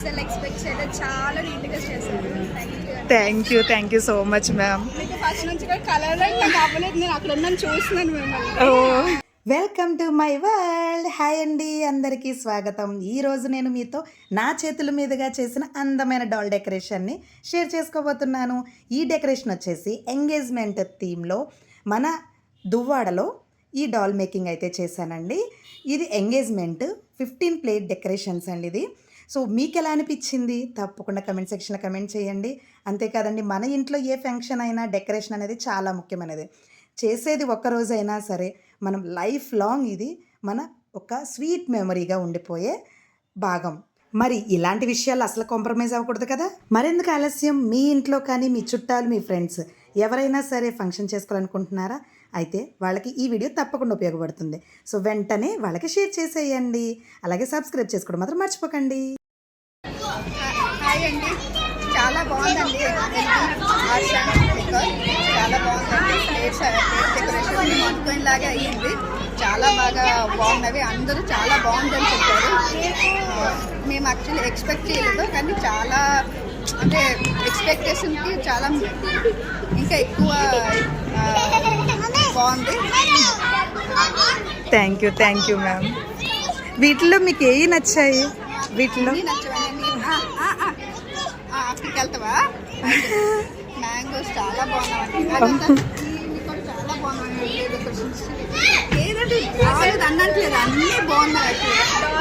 అసలు ఎక్స్పెక్ట్ చేయలేదు, చాలా నీట్గా చేశారు. Thank you so much ma'am. మీకు ఫస్ట్ నుంచి కూడా కలర్ నాకు అవ్వలేదు, నేను అక్కడ ఉన్నాను చూస్తున్నాను మిమ్మల్ని. Welcome to my world. Hi అండి, అందరికీ స్వాగతం. ఈరోజు నేను మీతో నా చేతుల మీదుగా చేసిన అందమైన డాల్ డెకరేషన్ని షేర్ చేసుకోబోతున్నాను. ఈ డెకరేషన్ వచ్చేసి ఎంగేజ్మెంట్ థీమ్లో మన దువ్వాడలో ఈ డాల్ మేకింగ్ అయితే చేశానండి. ఇది ఎంగేజ్మెంట్ 15 ప్లేట్ డెకరేషన్స్ అండి ఇది. సో మీకు ఎలా అనిపించింది తప్పకుండా కమెంట్ సెక్షన్లో కమెంట్ చేయండి. అంతేకాదండి, మన ఇంట్లో ఏ ఫంక్షన్ అయినా డెకరేషన్ అనేది చాలా ముఖ్యమైనది. చేసేది ఒక్కరోజైనా సరే మనం లైఫ్ లాంగ్ ఇది మన ఒక స్వీట్ మెమరీగా ఉండిపోయే భాగం. మరి ఇలాంటి విషయాలు అసలు కాంప్రమైజ్ అవ్వకూడదు కదా. మరెందుకు ఆలస్యం, మీ ఇంట్లో కానీ మీ చుట్టాలు మీ ఫ్రెండ్స్ ఎవరైనా సరే ఫంక్షన్ చేసుకోవాలనుకుంటున్నారా, అయితే వాళ్ళకి ఈ వీడియో తప్పకుండా ఉపయోగపడుతుంది. సో వెంటనే వాళ్ళకి షేర్ చేసేయండి. అలాగే సబ్స్క్రైబ్ చేసుకోవడం మాత్రం మర్చిపోకండి. హాయ్ అండి, చాలా బాగుందండి. చాలా బాగుందండి. ప్లేట్స్ డెకరేషన్ అనుకోని లాగా అయ్యింది. చాలా బాగా బాగున్నవి, అందరూ చాలా బాగుందని చెప్పారు. మేము యాక్చువల్లీ ఎక్స్పెక్ట్ చేయలేదు, కానీ చాలా అంటే ఎక్స్పెక్టేషన్కి చాలా ఇంకా ఎక్కువ బాగుంది. Thank you ma'am. వీటిలో మీకు ఏవి నచ్చాయి? వీటిలో అక్కడికి వెళ్తావా? మ్యాంగోస్ చాలా బాగున్నాయి, చాలా బాగున్నాయి. ఏదంటే అన్నట్లేదు, అన్నీ బాగున్నాయి.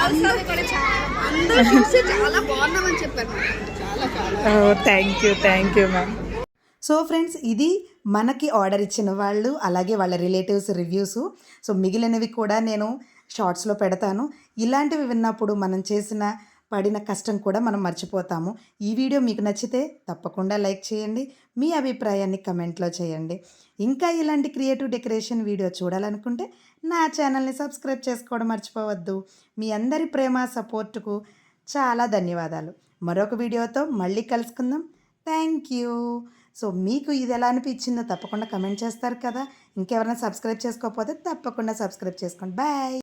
అందరూ చూసి చాలా బాగున్నామని చెప్పారు. చాలా చాలా thank you ma'am. So friends, ఇది మనకి ఆర్డర్ ఇచ్చిన వాళ్ళు, అలాగే వాళ్ళ రిలేటివ్స్ రివ్యూస్. సో మిగిలినవి కూడా నేను షార్ట్స్లో పెడతాను. ఇలాంటివి విన్నప్పుడు మనం చేసిన పడిన కష్టం కూడా మనం మర్చిపోతాము. ఈ వీడియో మీకు నచ్చితే తప్పకుండా లైక్ చేయండి, మీ అభిప్రాయాన్ని కమెంట్లో చేయండి. ఇంకా ఇలాంటి క్రియేటివ్ డెకరేషన్ వీడియో చూడాలనుకుంటే నా ఛానల్ని సబ్స్క్రైబ్ చేసుకోవడం మర్చిపోవద్దు. మీ అందరి ప్రేమ సపోర్టుకు చాలా ధన్యవాదాలు. మరొక వీడియోతో మళ్ళీ కలుసుకుందాం. Thank you. సో మీకు ఇది ఎలా అనిపించిందో తప్పకుండా కమెంట్ చేస్తారు కదా. ఇంకెవరైనా సబ్స్క్రైబ్ చేసుకోకపోతే తప్పకుండా సబ్స్క్రైబ్ చేసుకోండి. బాయ్.